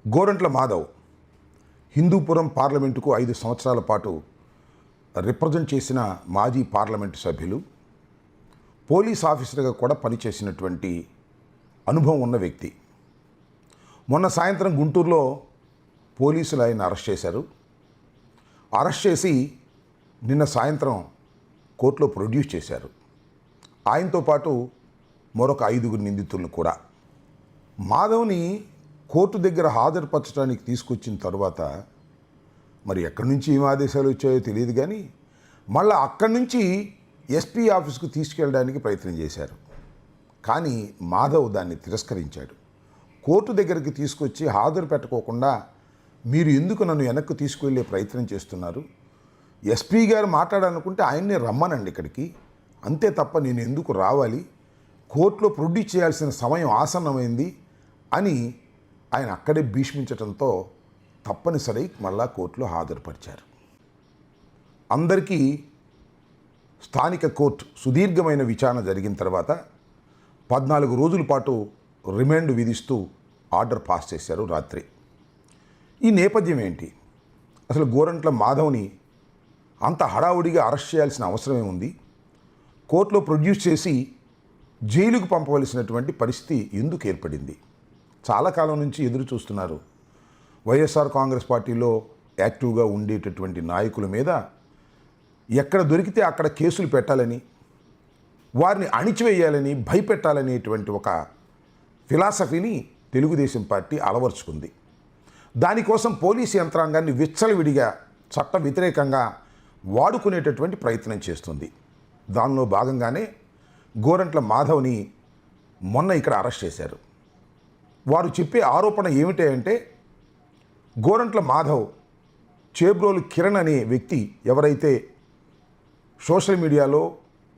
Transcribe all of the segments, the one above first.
గోరంట్ల మాధవ్ హిందూపురం పార్లమెంటుకు 5 సంవత్సరాల పాటు రిప్రజెంట్ చేసిన మాజీ పార్లమెంటు సభ్యులు, పోలీస్ ఆఫీసర్గా కూడా పనిచేసినటువంటి అనుభవం ఉన్న వ్యక్తి. మొన్న సాయంత్రం గుంటూరులో పోలీసులు ఆయన అరెస్ట్ చేశారు. అరెస్ట్ చేసి నిన్న సాయంత్రం కోర్టులో ప్రొడ్యూస్ చేశారు. ఆయనతో పాటు మరొక 5 నిందితులను కూడా. మాధవ్ని కోర్టు దగ్గర హాజరుపరచడానికి తీసుకొచ్చిన తర్వాత మరి ఎక్కడి నుంచి ఏం ఆదేశాలు వచ్చాయో తెలియదు, కానీ మళ్ళీ అక్కడి నుంచి ఎస్పీ ఆఫీస్కు తీసుకెళ్ళడానికి ప్రయత్నం చేశారు. కానీ మాధవ్ దాన్ని తిరస్కరించాడు. కోర్టు దగ్గరికి తీసుకొచ్చి హాజరు పెట్టకోకుండా మీరు ఎందుకు నన్ను వెనక్కు తీసుకువెళ్ళే ప్రయత్నం చేస్తున్నారు? ఎస్పీ గారు మాట్లాడాలనుకుంటే ఆయన్నే రమ్మనండి ఇక్కడికి, అంతే తప్ప నేను ఎందుకు రావాలి? కోర్టులో ప్రొడ్యూస్ చేయాల్సిన సమయం ఆసన్నమైంది అని ఆయన అక్కడే భీష్మించడంతో తప్పనిసరి మళ్ళా కోర్టులో హాజరుపరిచారు. అందరికీ స్థానిక కోర్టు సుదీర్ఘమైన విచారణ జరిగిన తర్వాత 14 రోజుల పాటు రిమాండ్ విధిస్తూ ఆర్డర్ పాస్ చేశారు రాత్రి. ఈ నేపథ్యం ఏంటి? అసలు గోరంట్ల మాధవ్ని అంత హడావుడిగా అరెస్ట్ చేయాల్సిన అవసరమే ఉంది? కోర్టులో ప్రొడ్యూస్ చేసి జైలుకు పంపవలసినటువంటి పరిస్థితి ఎందుకు ఏర్పడింది? చాలా కాలం నుంచి ఎదురు చూస్తున్నారు. వైఎస్ఆర్ కాంగ్రెస్ పార్టీలో యాక్టివ్గా ఉండేటటువంటి నాయకుల మీద ఎక్కడ దొరికితే అక్కడ కేసులు పెట్టాలని, వారిని అణిచివేయాలని, భయపెట్టాలనేటువంటి ఒక ఫిలాసఫీని తెలుగుదేశం పార్టీ అలవర్చుకుంది. దానికోసం పోలీసు యంత్రాంగాన్ని విచ్చలవిడిగా చట్ట వ్యతిరేకంగా వాడుకునేటటువంటి ప్రయత్నం చేస్తుంది. దానిలో భాగంగానే గోరంట్ల మాధవ్ని మొన్న ఇక్కడ అరెస్ట్ చేశారు. వారు చెప్పే ఆరోపణ ఏమిటి అంటే, గోరంట్ల మాధవ్ చేబ్రోలు కిరణ్ అనే వ్యక్తి ఎవరైతే సోషల్ మీడియాలో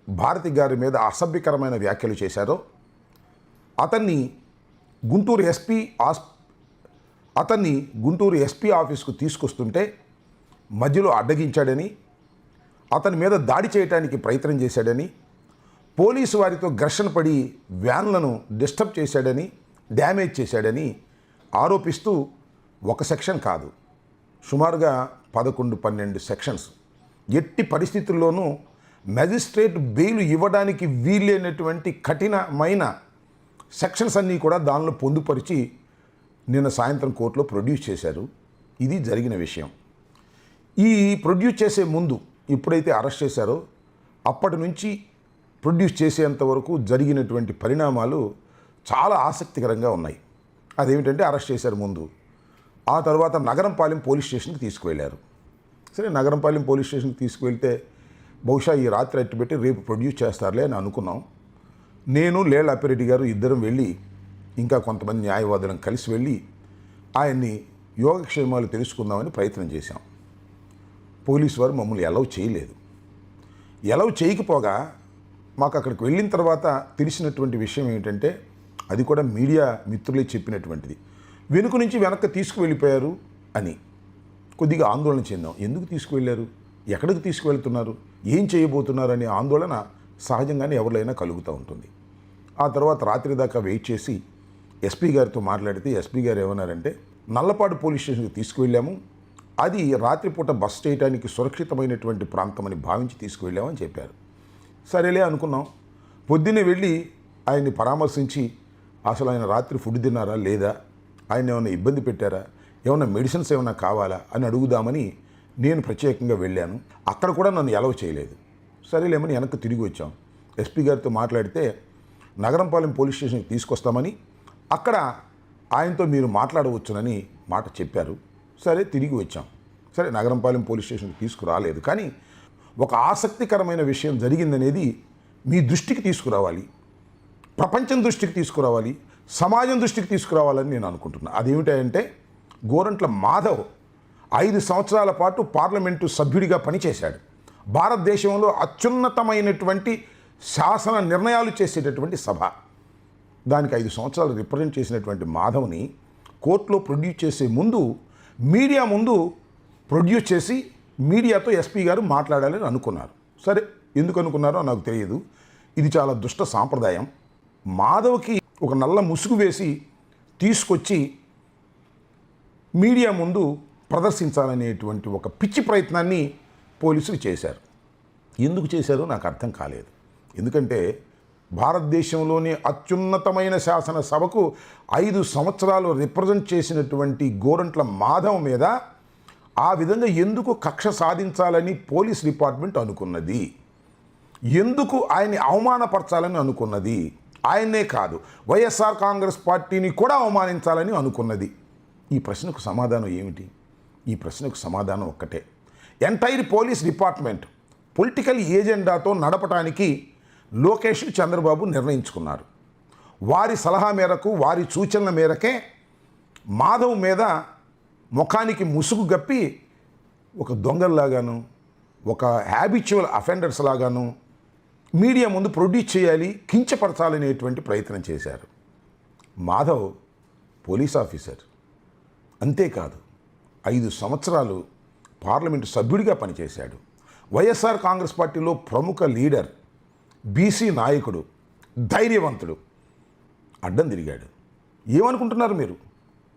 భారతి గారి మీద అసభ్యకరమైన వ్యాఖ్యలు చేశారో అతన్ని గుంటూరు ఎస్పీ ఆఫీస్కు తీసుకొస్తుంటే మధ్యలో అడ్డగించాడని, అతని మీద దాడి చేయడానికి ప్రయత్నం చేశాడని, పోలీసు వారితో ఘర్షణ పడి వ్యాన్లను డిస్టర్బ్ చేశాడని, డ్యామేజ్ చేశాడని ఆరోపిస్తూ ఒక సెక్షన్ కాదు, సుమారుగా 11-12 సెక్షన్స్, ఎట్టి పరిస్థితుల్లోనూ మెజిస్ట్రేట్ బెయిల్ ఇవ్వడానికి వీలైనటువంటి కఠినమైన సెక్షన్స్ అన్నీ కూడా దానిలో పొందుపరిచి నిన్న సాయంత్రం కోర్టులో ప్రొడ్యూస్ చేశారు. ఇది జరిగిన విషయం. ఈ ప్రొడ్యూస్ చేసే ముందు ఎప్పుడైతే అరెస్ట్ చేశారో అప్పటి నుంచి ప్రొడ్యూస్ చేసేంత వరకు జరిగినటువంటి పరిణామాలు చాలా ఆసక్తికరంగా ఉన్నాయి. అదేమిటంటే, అరెస్ట్ చేశారు ముందు, ఆ తర్వాత నగరంపాలెం పోలీస్ స్టేషన్కి తీసుకువెళ్ళారు. సరే, నగరంపాలెం పోలీస్ స్టేషన్కి తీసుకువెళ్తే బహుశా ఈ రాత్రి అట్టుబెట్టి రేపు ప్రొడ్యూస్ చేస్తారులే అని అనుకున్నాం. నేను లేళ్ల అప్పిరెడ్డి గారు ఇద్దరం వెళ్ళి, ఇంకా కొంతమంది న్యాయవాదులను కలిసి వెళ్ళి ఆయన్ని యోగక్షేమాలు తెలుసుకుందామని ప్రయత్నం చేశాం. పోలీసు వారు మమ్మల్ని అలౌ చేయలేదు. అలౌ చేయకపోగా మాకు అక్కడికి వెళ్ళిన తర్వాత తెలిసినటువంటి విషయం ఏమిటంటే, అది కూడా మీడియా మిత్రులే చెప్పినటువంటిది, వెనుక నుంచి వెనక్కి తీసుకువెళ్ళిపోయారు అని. కొద్దిగా ఆందోళన చెందాం. ఎందుకు తీసుకువెళ్ళారు, ఎక్కడికి తీసుకువెళ్తున్నారు, ఏం చేయబోతున్నారు అనే ఆందోళన సహజంగానే ఎవరికైనా కలుగుతూ ఉంటుంది. ఆ తర్వాత రాత్రి దాకా వెయిట్ చేసి ఎస్పీ గారితో మాట్లాడితే ఎస్పీ గారు ఏమన్నారంటే, నల్లపాడు పోలీస్ స్టేషన్కి తీసుకువెళ్ళాము, అది రాత్రిపూట బస్ చేయడానికి సురక్షితమైనటువంటి ప్రాంతం అని భావించి తీసుకువెళ్ళామని చెప్పారు. సరేలే అనుకున్నాం. పొద్దున్నే వెళ్ళి ఆయన్ని పరామర్శించి అసలు ఆయన రాత్రి ఫుడ్ తిన్నారా లేదా, ఆయన ఏమైనా ఇబ్బంది పెట్టారా, ఏమైనా మెడిసిన్స్ ఏమైనా కావాలా అని అడుగుదామని నేను ప్రత్యేకంగా వెళ్ళాను. అక్కడ కూడా నన్ను అలౌ చేయలేదు. సరేలేమని వెనక్కి తిరిగి వచ్చాం. ఎస్పీ గారితో మాట్లాడితే నగరంపాలెం పోలీస్ స్టేషన్కి తీసుకొస్తామని, అక్కడ ఆయనతో మీరు మాట్లాడవచ్చునని మాట చెప్పారు. సరే, తిరిగి వచ్చాం. సరే, నగరంపాలెం పోలీస్ స్టేషన్కి తీసుకురాలేదు, కానీ ఒక ఆసక్తికరమైన విషయం జరిగిందనేది మీ దృష్టికి తీసుకురావాలి, ప్రపంచం దృష్టికి తీసుకురావాలి, సమాజం దృష్టికి తీసుకురావాలని నేను అనుకుంటున్నాను. అదేమిటంటే, గోరంట్ల మాధవ్ 5 సంవత్సరాల పాటు పార్లమెంటు సభ్యుడిగా పనిచేశాడు. భారతదేశంలో అత్యున్నతమైనటువంటి శాసన నిర్ణయాలు చేసేటటువంటి సభ, దానికి 5 సంవత్సరాలు రిప్రజెంట్ చేసినటువంటి మాధవ్ని కోర్టులో ప్రొడ్యూస్ చేసే ముందు మీడియా ముందు ప్రొడ్యూస్ చేసి మీడియాతో ఎస్పీ గారు మాట్లాడాలని అనుకున్నారు. సరే, ఎందుకు అనుకున్నారో నాకు తెలియదు. ఇది చాలా దుష్ట సాంప్రదాయం. మాధవ్కి ఒక నల్ల ముసుగు వేసి తీసుకొచ్చి మీడియా ముందు ప్రదర్శించాలనేటువంటి ఒక పిచ్చి ప్రయత్నాన్ని పోలీసులు చేశారు. ఎందుకు చేశారో నాకు అర్థం కాలేదు. ఎందుకంటే భారతదేశంలోని అత్యున్నతమైన శాసనసభకు 5 సంవత్సరాలు రిప్రజెంట్ చేసినటువంటి గోరంట్ల మాధవ్ మీద ఆ విధంగా ఎందుకు కక్ష సాధించాలని పోలీస్ డిపార్ట్మెంట్ అనుకున్నది? ఎందుకు ఆయన్ని అవమానపరచాలని అనుకున్నది? ఆయన్నే కాదు, వైఎస్ఆర్ కాంగ్రెస్ పార్టీని కూడా అవమానించాలని అనుకున్నది. ఈ ప్రశ్నకు సమాధానం ఏమిటి? ఈ ప్రశ్నకు సమాధానం ఒక్కటే. ఎంటైర్ పోలీస్ డిపార్ట్మెంట్ పొలిటికల్ ఏజెండాతో నడపడానికి లోకేష్, చంద్రబాబు నిర్ణయించుకున్నారు. వారి సలహా మేరకు, వారి సూచనల మేరకే మాధవ్ మీద ముఖానికి ముసుగు గప్పి ఒక దొంగల్లాగాను, ఒక హ్యాబిచువల్ అఫెండర్స్ లాగాను మీడియా ముందు ప్రొడ్యూస్ చేయాలి, కించపరచాలనేటువంటి ప్రయత్నం చేశారు. మాధవ్ పోలీస్ ఆఫీసర్, అంతేకాదు 5 సంవత్సరాలు పార్లమెంటు సభ్యుడిగా పనిచేశాడు. వైఎస్ఆర్ కాంగ్రెస్ పార్టీలో ప్రముఖ లీడర్, బీసీ నాయకుడు, ధైర్యవంతుడు. అడ్డం తిరిగాడు. ఏమనుకుంటున్నారు మీరు?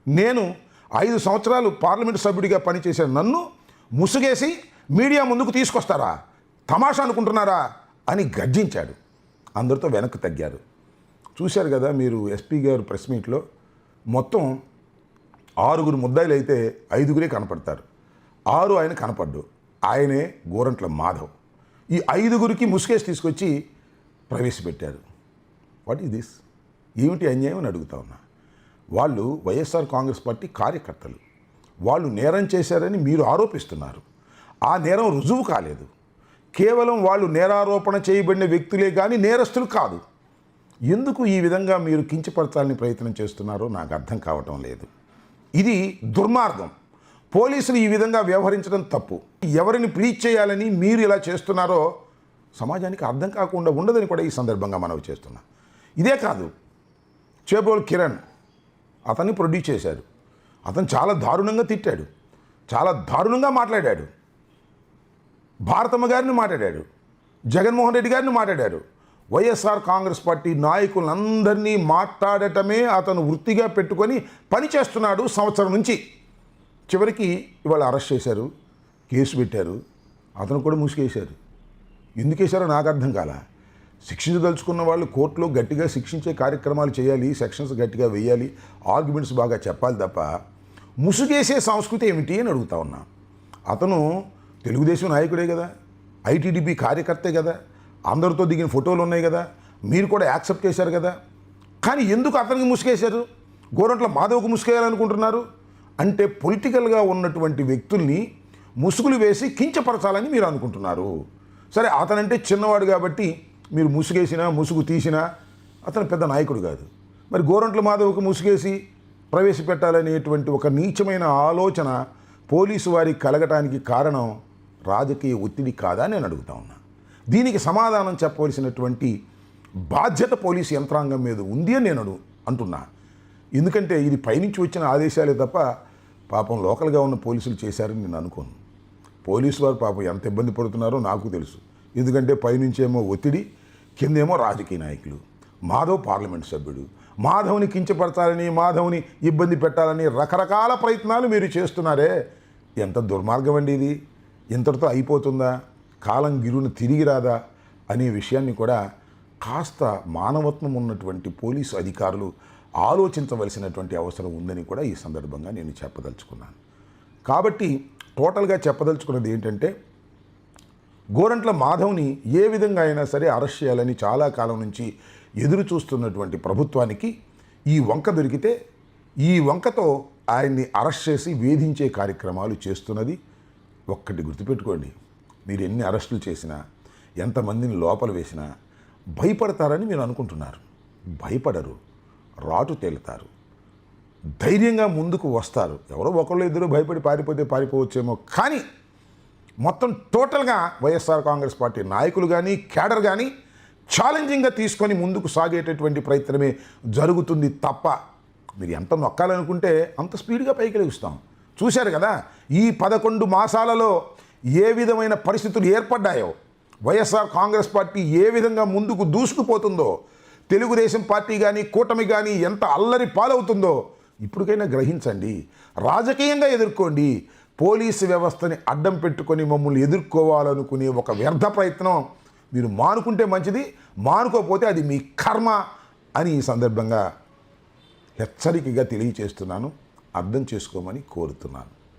నేను 5 సంవత్సరాలు పార్లమెంటు సభ్యుడిగా పనిచేసే నన్ను ముసుగేసి మీడియా ముందుకు తీసుకొస్తారా? తమాషా అనుకుంటున్నారా అని గర్జించాడు. అందరితో వెనక్కి తగ్గారు. చూశారు కదా మీరు ఎస్పీ గారు ప్రెస్ మీట్లో, మొత్తం 6 ముద్దాయిలు అయితే 5 కనపడతారు. 6 ఆయన కనపడ్డు. ఆయనే గోరంట్ల మాధవ్. ఈ 5 ముసుగేసి తీసుకొచ్చి ప్రవేశపెట్టారు. What is this? ఏమిటి అన్యాయం అని అడుగుతా ఉన్నా. వాళ్ళు వైఎస్ఆర్ కాంగ్రెస్ పార్టీ కార్యకర్తలు. వాళ్ళు నేరం చేశారని మీరు ఆరోపిస్తున్నారు. ఆ నేరం రుజువు కాలేదు. కేవలం వాళ్ళు నేరారోపణ చేయబడిన వ్యక్తులే కానీ నేరస్తులు కాదు. ఎందుకు ఈ విధంగా మీరు కించపరచాలని ప్రయత్నం చేస్తున్నారో నాకు అర్థం కావటం లేదు. ఇది దుర్మార్గం. పోలీసులు ఈ విధంగా వ్యవహరించడం తప్పు. ఎవరిని ప్లీజ్ చేయాలని మీరు ఇలా చేస్తున్నారో సమాజానికి అర్థం కాకుండా ఉండదని కూడా ఈ సందర్భంగా మనవి చేస్తున్నా. ఇదే కాదు, చేబోల్ కిరణ్ అతన్ని ప్రొడ్యూస్ చేశాడు. అతను చాలా దారుణంగా తిట్టాడు, చాలా దారుణంగా మాట్లాడాడు. భారతమ్మ గారిని మాట్లాడాడు, జగన్మోహన్ రెడ్డి గారిని మాట్లాడాడు. వైఎస్ఆర్ కాంగ్రెస్ పార్టీ నాయకులందరినీ మాట్లాడటమే అతను వృత్తిగా పెట్టుకొని పనిచేస్తున్నాడు సంవత్సరం నుంచి. చివరికి ఇవాళ అరెస్ట్ చేశారు, కేసు పెట్టారు, అతను కూడా ముసుగేశారు. ఎందుకు వేశారో నాకు అర్థం కాల. శిక్షించదలుచుకున్న వాళ్ళు కోర్టులో గట్టిగా శిక్షించే కార్యక్రమాలు చేయాలి, సెక్షన్స్ గట్టిగా వేయాలి, ఆర్గ్యుమెంట్స్ బాగా చెప్పాలి తప్ప ముసుగేసే సంస్కృతి ఏమిటి అని అడుగుతా ఉన్నా. అతను తెలుగుదేశం నాయకుడే కదా, ఐటీడీపీ కార్యకర్తే కదా, అందరితో దిగిన ఫోటోలు ఉన్నాయి కదా, మీరు కూడా యాక్సెప్ట్ చేశారు కదా. కానీ ఎందుకు అతనికి ముసుగేశారు? గోరంట్ల మాధవ్కు ముసుగేయాలనుకుంటున్నారు అంటే పొలిటికల్గా ఉన్నటువంటి వ్యక్తుల్ని ముసుగులు వేసి కించపరచాలని మీరు అనుకుంటున్నారు. సరే, అతనంటే చిన్నవాడు కాబట్టి మీరు ముసుగేసినా ముసుగు తీసినా అతను పెద్ద నాయకుడు కాదు. మరి గోరంట్ల మాధవ్కు ముసుగేసి ప్రవేశపెట్టాలనేటువంటి ఒక నీచమైన ఆలోచన పోలీసు వారికి కలగటానికి కారణం రాజకీయ ఒత్తిడి కాదా నేను అడుగుతా ఉన్నా. దీనికి సమాధానం చెప్పవలసినటువంటి బాధ్యత పోలీసు యంత్రాంగం మీద ఉంది అని నేను అంటున్నా. ఎందుకంటే ఇది పైనుంచి వచ్చిన ఆదేశాలే తప్ప పాపం లోకల్గా ఉన్న పోలీసులు చేశారని నేను అనుకోను. పోలీసు వారు పాపం ఎంత ఇబ్బంది పడుతున్నారో నాకు తెలుసు. ఎందుకంటే పైనుంచేమో ఒత్తిడి, కిందేమో రాజకీయ నాయకులు. మాధవ్ పార్లమెంట్ సభ్యుడు. మాధవ్ని కించపరచాలని, మాధవ్ని ఇబ్బంది పెట్టాలని రకరకాల ప్రయత్నాలు మీరు చేస్తున్నారే. ఎంత దుర్మార్గం అండి ఇది! ఇంతటితో అయిపోతుందా? కాలం గిరును తిరిగి రాదా అనే విషయాన్ని కూడా కాస్త మానవత్వం ఉన్నటువంటి పోలీసు అధికారులు ఆలోచించవలసినటువంటి అవసరం ఉందని కూడా ఈ సందర్భంగా నేను చెప్పదలుచుకున్నాను. కాబట్టి టోటల్గా చెప్పదలుచుకున్నది ఏంటంటే, గోరంట్ల మాధవ్ని ఏ విధంగా అయినా సరే అరెస్ట్ చేయాలని చాలా కాలం నుంచి ఎదురు చూస్తున్నటువంటి ప్రభుత్వానికి ఈ వంక దొరికితే, ఈ వంకతో ఆయన్ని అరెస్ట్ చేసి వేధించే కార్యక్రమాలు చేస్తున్నది. ఒక్కటి గుర్తుపెట్టుకోండి, మీరు ఎన్ని అరెస్టులు చేసినా, ఎంతమందిని లోపల వేసినా భయపడతారని మీరు అనుకుంటున్నారు. భయపడరు, రాటు తేలుతారు, ధైర్యంగా ముందుకు వస్తారు. ఎవరో ఒకళ్ళు ఇద్దరు భయపడి పారిపోతే పారిపోవచ్చేమో, కానీ మొత్తం టోటల్గా వైఎస్ఆర్ కాంగ్రెస్ పార్టీ నాయకులు కానీ, కేడర్ కానీ ఛాలెంజింగ్గా తీసుకొని ముందుకు సాగేటటువంటి ప్రయత్నమే జరుగుతుంది తప్ప మీరు ఎంత నొక్కాలనుకుంటే అంత స్పీడ్గా పైకి లేస్తాం. చూశారు కదా ఈ 11 మాసాలలో ఏ విధమైన పరిస్థితులు ఏర్పడ్డాయో, వైఎస్ఆర్ కాంగ్రెస్ పార్టీ ఏ విధంగా ముందుకు దూసుకుపోతుందో, తెలుగుదేశం పార్టీ కానీ కూటమి కానీ ఎంత అల్లరి పాలవుతుందో ఇప్పటికైనా గ్రహించండి, రాజకీయంగా ఎదుర్కోండి. పోలీసు వ్యవస్థని అడ్డం పెట్టుకొని మమ్మల్ని ఎదుర్కోవాలనుకునే ఒక వ్యర్థ ప్రయత్నం మీరు మానుకుంటే మంచిది, మానుకోకపోతే అది మీ కర్మ అని ఈ సందర్భంగా హెచ్చరికగా తెలియచేస్తున్నాను. అర్థం చేసుకోమని కోరుతున్నాను.